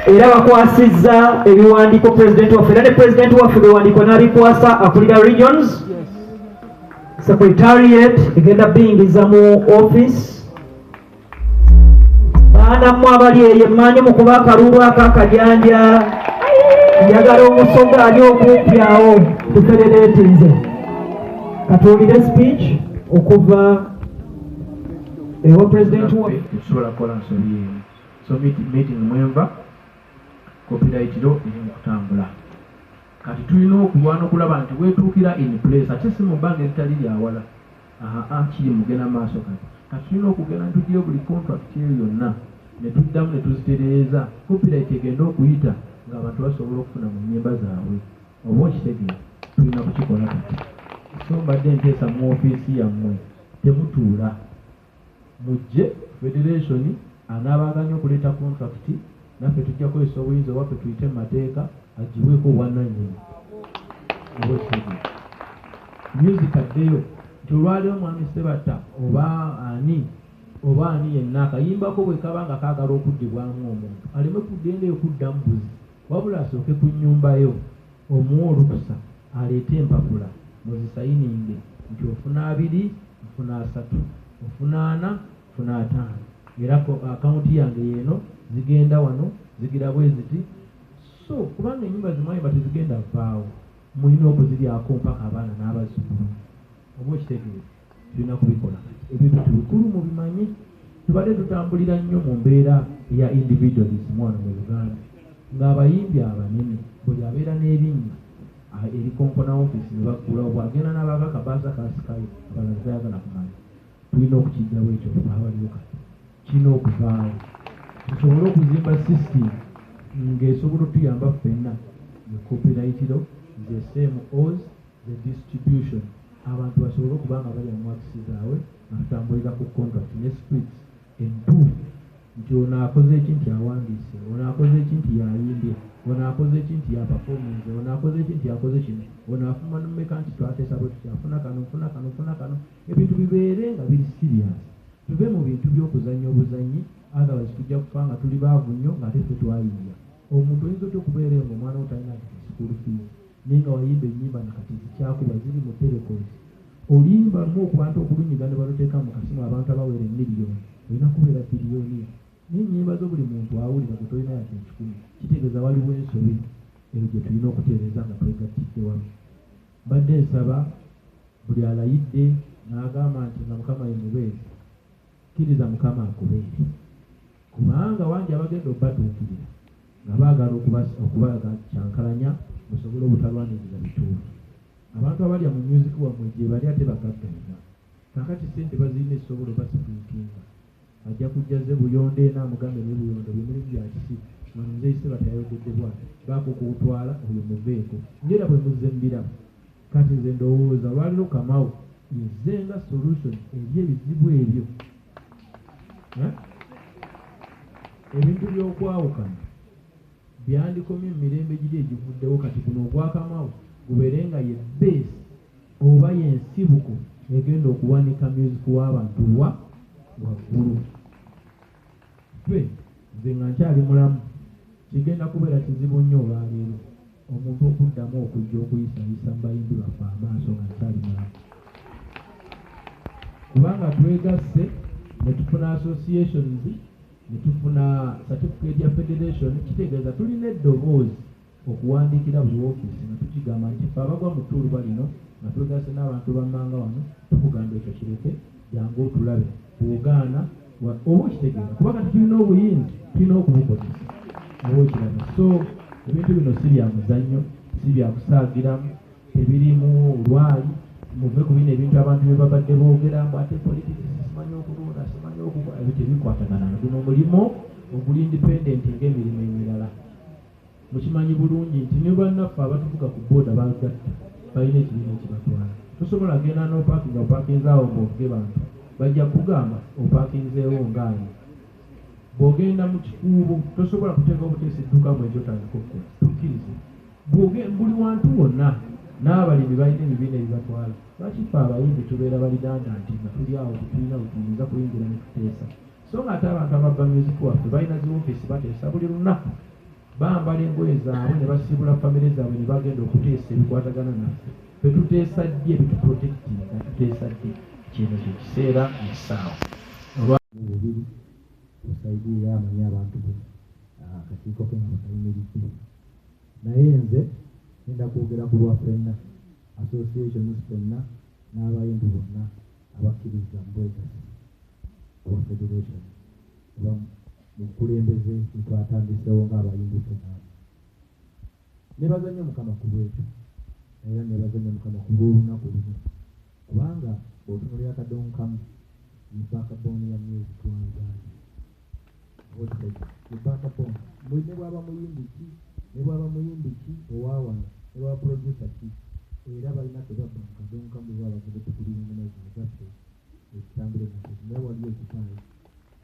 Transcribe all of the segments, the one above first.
era bakwasizza ebiwandiiko president waffe era ne president waffe bewandiiko n'abikwasa akulira regions secretariat egenda biyingiza mu office baanamu abali eyo emmanyi mu kuba akalulu akakajanja njagala omusoga ali okumpyawo tuferereetinze katuwulire speech okuva ewa president waffe tusobola kukola nsobi emu so meeting mwenva copyright law eri mu kutambula kati tulina okulwana okulaba nti wetuukira in place ate si mu bbanga eritali lyawala kiri mugenda maaso kati tulina okugenda ntugire buli contract eyo yonna ne tuddamu ne tuzitereeza copyright egenda okuyita ng'abantu basobola okufuna mu nnyimba zaabwe oba okitegeera tulina kukikola kati so mbadde nteesa mu ofiisi yammwe temutuula mujje federation anaabaganya okuleeta contract naffe tujja kukozesa obuyinza obwaffe tuyite mu mateeka agiweeko obwannannyini oba okitegeera music addeyo nti olwaliwo mwami Sebatta oba ani yenna akayimbako bwe kaba nga kaagala okuddibwamu omuntu aleme kugenda okudda mbuzi wabula asooke ku nnyumbayo omuwa olukusa aleete empapula muzisayininge nti ofuna 2 ofuna 3 ofuna 4 ofuna 5 era akawunti yange yeeno zigenda wano zigira bwe ziti so kubanga ennyumba zimwayimba tezigenda vaawo mulina okuziryako mpaka abaana n'abazzukulu oba okitegeera tulina kubikola ebyo bintu bikulu mubimanyi tubadde tutambulira nnyo mu mbeera ya individualism wano mu Uganda ng'abayimbi abanene buli abeera n'ebinnya eri konkona office ne baggula obwagenda n'abakaka baasa kasikayo abalala tayagala kumanya tulina okukijjawo ekyo abaliwo kati kirina okuvaawo tusobole okuzimba system ng'esobola otuyamba ffenna ne copyright law the same as the distribution abantu basobole okuba nga balya mu wakisi zaabwe nga tutambulira ku contract ne scripts entuufu nti ono akoze eki nti awandiise ono akoze eki nti yayimbye ono akoze eki nti yapafominze ono akoze eki nti yakoze kino ono afuma nomeka nti twateesa bwe tuti afuna kano ebintu bibeere nga biri serious tuve mu bintu by'okuzannya obuzannyi otherwise tujja kufa nga tuli baavu nnyo nga ate ffe twayimbya omuntu oyinza otya okubeera eyo ng'omwana wo talina school fees naye nga wayimba ennyimba nakati zikyakuba ziri mu telecoms olimba lumu okubantu okulunyiga ne baluteeka mu kasimu abantu abawera emiliyoni olina kubeera biliyoni n'ennyimba zo buli muntu awulira gwe tolina yake ekikumi kitegeeza waliwo ensobi eyo gye tulina okutereeza nga twegattidde wamu mbadde nsaba buli alayidde n'agamba nti nga mukama ye mubeezi kkiriza mukama akubeere kubanga wangi abagenda obbatuukirira nga baagala okubakyankalanya musobole obutalwaniriza bituufu abantu abalya mu music wammwe gye bali ate bagaggalira kakati sente bazirina esobola basipulitinga ajja kujjaze buyonde n'amugambe n'ebuyondo bimuli bya kisi manze Iseba Ayogedde bwati bakukuutwala oyo muveeko ngera bwe muzembiramu kati nze ndowooza lwaliro Kamu yezenga solution eri ebizibu ebyo ebintu by'okwawukana byandikomye mu mirembe giri egivuddewo kati guno ogwa Kamu gubeere nga ye base oba yensibuko egenda okuwanika music w'abantu waggulu ffe nze nga nkyali mulamu kigenda kubeera kizibu nnyo olwaleero omuntu okuddamu okujja okuyisayisa mu bayimbi baffe amaaso nga nkyali mulamu kubanga twegasse ne tufuna associations ne tufuna certificate ya federation kitegeeza tulina eddoboozi okuwandiikira buli woofiisi nga tukigamba nti ffe abagwa mu ttuluba lino nga twegasse n'abantu bammanga wano tukugamba ekyo kireke jangu otulabe bw'ogaana oba okitegeeza kuba kati tulina obuyinza tulina okubukozesa oba okiraba so ebintu bino si bya muzannyo si bya kusaagiramu tebirimu olwali muve ku bino ebintu abantu bye babadde boogera mbu ate politics simanyi okulonda simanyi okukola ebyo tebikwatagana guno mulimo oguli independent ng'emirimu emirala mukimanyi bulungi nti ne bannaffe abatuvuga ku booda bagatta balina ekibiina ekibatwala tosobola genda n'opaakinga opaakinzaawo ng'ovuge bantu bajja kugamba opaakinzeewo ngaayo bw'ogenda mu kikuubo tosobola kuteeka obuteesi eddukamu ekyotandika okukola tukkirize buli wantu wonna n'abalimi balina ebibiina ebibatwala lwaki ffe abayimbi tubeera balidanda nti nga tuli awo tetulina bwe tuyinza kuyingira ne tuteesa so ng'ate abantu ababba music waffe balina zi ofiisi bateesa buli lunaku bambala engoye zaabwe ne basiibula famire zaabwe ne bagenda okuteesa ebikwatagana naffe fetuteesa ddi ebituprotectinga tuteesa ddi kino kye kiseera ekisaawa olwabubiri tusaidiire amanyi abantu akakiiko ke nga bakayimiridde naye nze ngenda kwogera ku lwa ffenna associations ffenna n'abayimbi bonna abakkiriza mbwegasi owa federation oba mukulembeze etwatandisewo ng'abayimbi ffenna nebaza nnyo mukama ku lwekyo era nebaza nnyo mukama ku lw'olunaku luno kubanga bw'otunuulira Akadongo Kamu backbone ya music wanzani backbone ne bwaba muyimbi ki ne bwaba muyimbi ki owawana ne bwaba producer ki era balina tebabba mu Akadongo Kamu bwaba tebetukulira ngoma zino zaffe ekitambula nakyo naye waliyo ekipaayi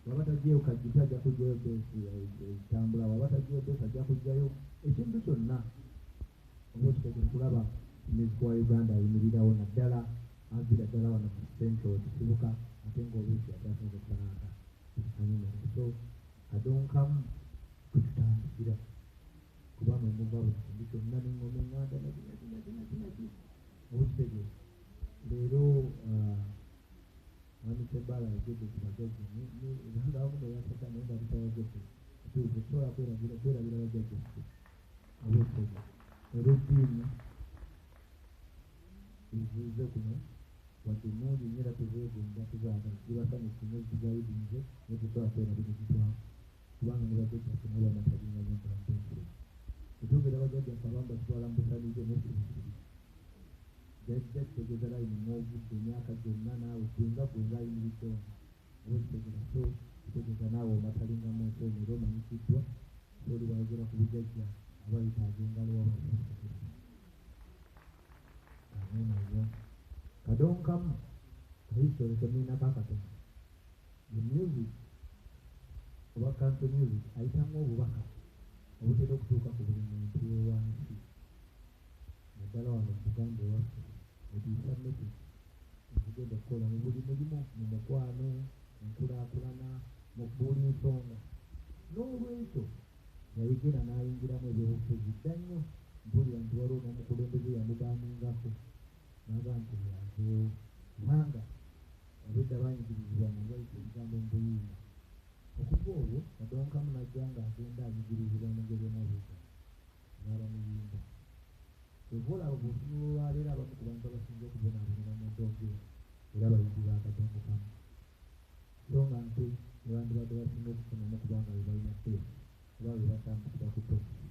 waba tajjayo kajjita ajja kujjayo besi ekitambula waba tajjayo besi ajja kujjayo ekintu kyonna oba okitegere kulaba music wa Uganda ayimirirawo naddala anvira ddala wano ku central kisibuka ate ng'oluusi atasinza okubalanga ekikanyumire so Akadongo Kamu kwetutandikira kuba mwe muva buli kintu kyonna n'engoma eŋŋanda nakinaki obukitegeeza leero mwami Sebaala yagedde ku bajjajja nga abamu ne baseka naye nga bitayagedde kituufu tusobola kwerabira bajjajja ffe obukitegeeza era eddiini eziize kuno wadde nungi nnyo era tuzeegonda tuzaagala zibasanyusa nnyo zitugayidinze naye tusobola kwerabira zitwamu kubanga ne bajjajja ffe nabo bamatalinga nnyo mpulampensire ekyogera bajjajja ffe abamu bakitwala mu busaniize n'ekirikiri jajja kitegeeza layini mwovudde emyaka gyonna naawe gwenga ayimiridde wano oba kitegeeza so kitegeeza naawe omatalinga mu nsi eno era omanyikiddwa oli bayogera ku bujjajja abayita ag'engalo wabakitegeeza ameneyo Akadongo Kamu kahistori kemulinako akatono the music oba country music ayitamu obubaka obutera okutuuka ku buli muntu ewansi naddala wano mu Buganda ewaffe etuyisa message ezigenda okukola mu buli mulimu mu mukwano mu nkulaakulana mu buli nsonga n'olwekyo yayigera n'ayingiramu ebyobufuzi dda nnyo mpulira nti waliwo n'omukulembeze yamubaaningako naga nti yazo kubanga abedda baanyigirizibwa nga bayita ebigambo mu buyimba okuva olwo Akadongo Kamu najja nga agenda anyigirizibwa mu ngeri emabega n'abamuyimba evolaba bw'otunula olwaleero abamu ku bantu abasinga okubonaabonera mu ddongera era bayimbi ba Akadongo Kamu so nga nte nebandibadde basinga okufunamu kubanga be balina feesi oba be batambukira ku topusi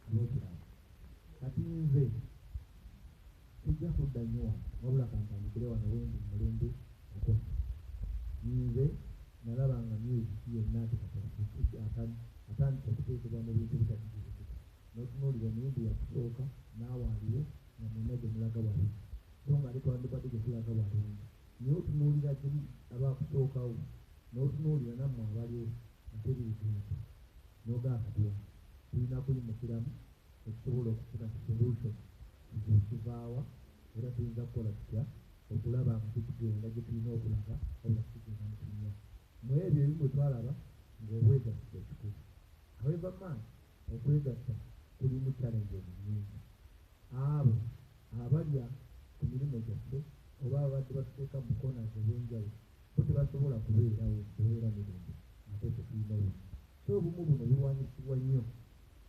olwokiraba kati nze tujja kudda nnyo wano wabula kantandikire wano wendi mulembe mukozi nze nalaba nga music yenna atandika okuteekebwa mu bintu bitategerekeka n'otunuulira emiyimbi yakusooka n'awaaliwo nga mwenna gye mulaga wali so nga ate twandibadde gye tulaga walungi naye otunuulira giri abaakusookawo n'otunuulira nammwe abaliwo ate birituuka n'ogaa Katonda tulina kuyimukiramu okusobola okufuna solution ekivaawa era tuyinza kukola tutya okulaba nga tukigenda gye tulina okulaga wabula tukigenda mu kinya mu ebyo ebimu bwe twalaba ng'obwegatta ekikulu however man okwegatta kulimu challenge nyingi abo abalya ku mirimu gyaffe oba abadde batuteeka mu konas ez'enjawulo bo tebasobola kubeera mirembe ate tetulina bumu so obumu buno biwanyisibwa nnyo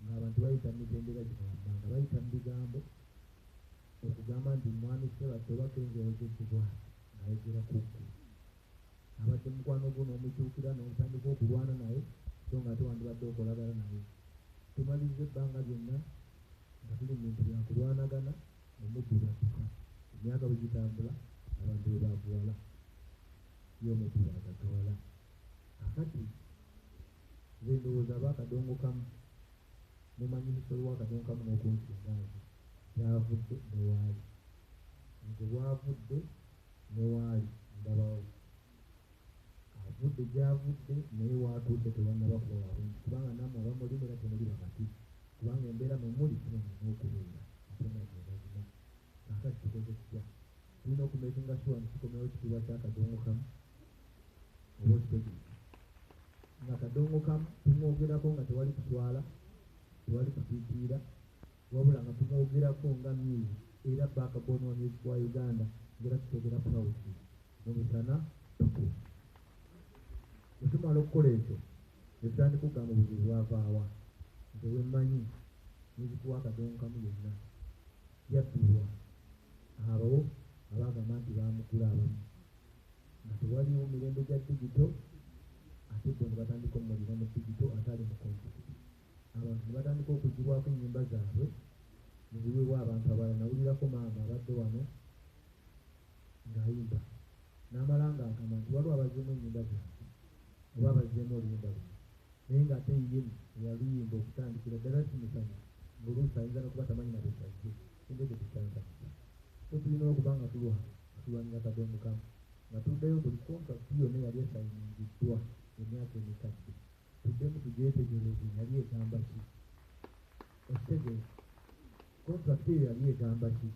ng'abantu bayita mu mitendera gino wammanga bayita mu bigambo okugamba nti mwami Sebatta oba Kenzo Ayogedde bw'ati ng'ayogera ku ggulu abadde mukwano gwo n'omukyukira n'otandika okulwana naye so ng'ate wandibadde okolagana naye tumalize ebbanga lyonna nga tuli mu bintu bya kulwanagana omuddu bwatuka emyaka bwe gitambula abantu bwe bavuwala ye omuddu bwagagawala akati nze ndowooza ab'Akadongo Kamu mumanyi musolo w'Akadongo Kamu n'okunsinganze gyavudde newaali nze bwavudde newaali ndabawo avudde gyavudde naye waatudde tewannaba kuba walungi kubanga nammwe abamulimi era temuli bamati kubanga embeera mwe muli kinene n'okubeera ate nga gyebazima kakati tukoze tutya tulina okumekinga sure nti tukomewo ekitiibwa ky'Akadongo Kamu oba okitegeeza tewali kuswala tewali kusiikira wabula nga tumwogerako nga myezi era Abakadongo wa music wa Uganda ngera tutogera proud mu misana tuku bwe tumala okukola ekyo ne tutandika okugamba obuzibu bwavaawa nti wemmanyi music wa Kadongo Kamu yonna yabbulwa abo abagamba nti bamugula abamu nga tewaliwo mirembe gya digito ate bo ne batandika omulira mu digito atali mu kompyuta abantu ne batandika okugibwako ennyimba zaabwe ne ziweebwa abantu abalala. Nawulirako maama abadde wano ng'ayimba n'amala ng'agamba nti waliwo abazeemu ennyimba zaabwe oba abazeemu oluyimba luno naye ng'ate ye yaluyimba okutandikira ddala kimusanya ng'oluusi ayinza n'okuba tamanyi na besajje endege tusansanyisa. So tulina okuba nga tulwanira Kadongo Kamu nga tuddeyo buli kontrakiti yonna yali esayiningiddwa emyaka emikadde tuddemu tugyetegereze yali egamba ki ekitegeeza kontrakiti eyo yali egamba ki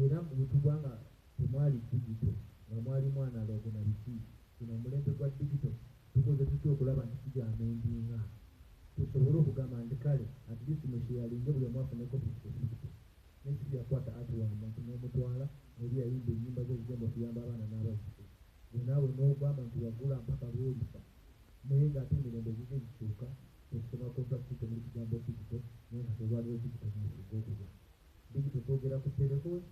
era bwe tuba nga temwali digito nga mwalimu analogo na biki kino omulembe gwa digito tukoze tutya okulaba nti kigamendinga tusobole okugamba nti kale at least musheyalinge buli omu afuneko pikipiki nekiryakwata ati wa muntu n'omutwala oli yayimba ennyimba z'ezigenda okuyamba abaana n'abazzukulu gwe naawe n'ogamba nti wagula mpaka lwolifa naye ng'ate emirembe zige zikyuka okusoma kontrakiti temuli kigambo digito naye nga tolwaliwo digito nasinga okugwa digito twogera ku telefoni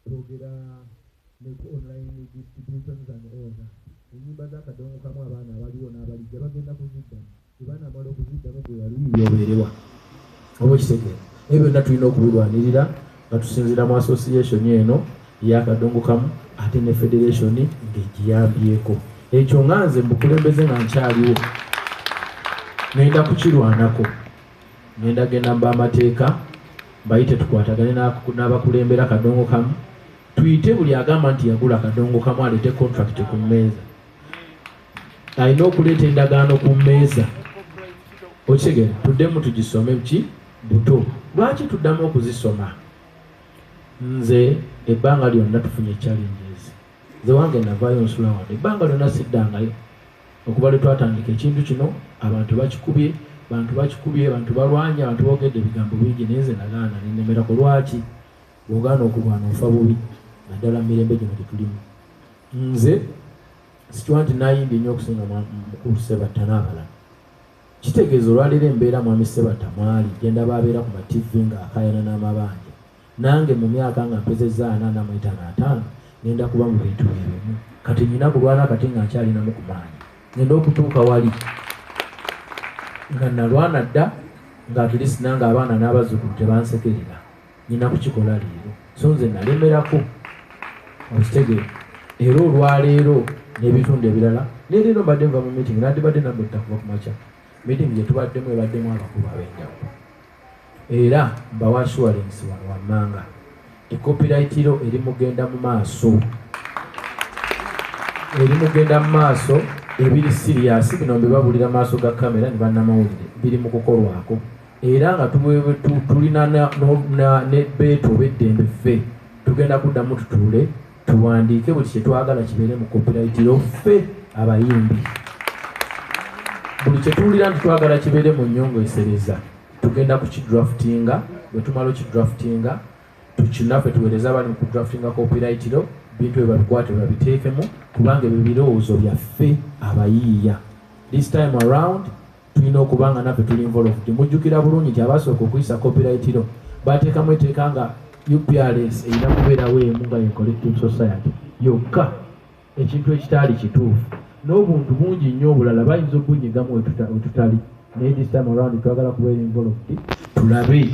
twogera ne ku online distributions and order ennyimba za Kadongo Kamu abaana abaliwo n'abalijja bagenda kuziddamu tebanamala okuziddamu gwe yaliyobeerewa oba ekitegeera ebyo byonna tulina okubirwanirira nga tusinziira mu association eno eya Kadongo Kamu ate ne federation ng'egiyambyeko ekyo nga nze mbukulembeze nga nkyaliwo ngenda kukirwanako ngenda genda mba amateeka bayite tukwatagane n'abakulembera Kadongo Kamu tuyite buli agamba nti yagula Kadongo Kamu aleete contract ku mmeeza alina okuleeta endagaano ku mmeeza okitegeera tuddemu tugisome ki buto lwaki tuddamu okuzisoma nze ebbanga lyonna tufunye challenges nze wange navaayo nsula wano ebbanga lyonna siddangayo okuba lwe twatandika ekintu kino abantu bakikubye abantu balwanya abantu boogedde ebigambo bingi naye nze nagaana nenemerako lwaki bw'ogaana okulwana ofa bubi naddala mu mirembe gino gyetulimu nze sikiwa nti nayimbye nnyo okusinga mukulu Sebatta n'abalala kitegeeza olwaleero embeera mwami Sebatta mwali genda babeera ku mativi ng'akayana n'amabanja nange mu myaka nga mpezezza 45 ngenda kuba mu bintu ebimu kati nyina kulwana kati nga nkyalinamu ku maanyi ngenda okutuuka wali nga nalwana dda nga atleast nange abaana n'abazzukulu tebansekerera nyina kukikola leero so nze nalemerako okitegeera era olwaleero n'ebitundu ebirala leero mbadde nva mu meeting nadibadde nabutta kuva ku makya meeting gye tubaddemu ebaddemu abakulu ab'enjawulo era mbawa assurance wano wammanga ekopirayitiro eri mugenda mu maaso ebiri siriasi bino mbibabulira maaso ga kamera ne bannamawulire biri mu kukolwako era nga tulina ne beeto ob'eddembe ffe tugenda kuddamu tutuule tuwandiike buli kyetwagala kibeere mu kopirayitiro ffe abayimbi buli kyetuwulira nti twagala kibeere mu nnyongo esereza tugenda kukidraftinga bwe tumala okidraftinga tukinaffe tuweereza abali mu kudraftinga copyrightiro bintu bwe babikwate babiteekemu kubanga ebyo birowoozo byaffe abayiiya this time around tulina okuba nga naffe tuli involved mujjukira bulungi nti abasooka okuyisa copyrightiro bateekamu etteeka nga UPRS erina kubeerawo emu nga ye collective society yokka ekintu ekitaali kituufu n'obuntu bungi nnyo obulala bayinza okubunyigamu we tutali naye this time around twagala kubeera involved tulabe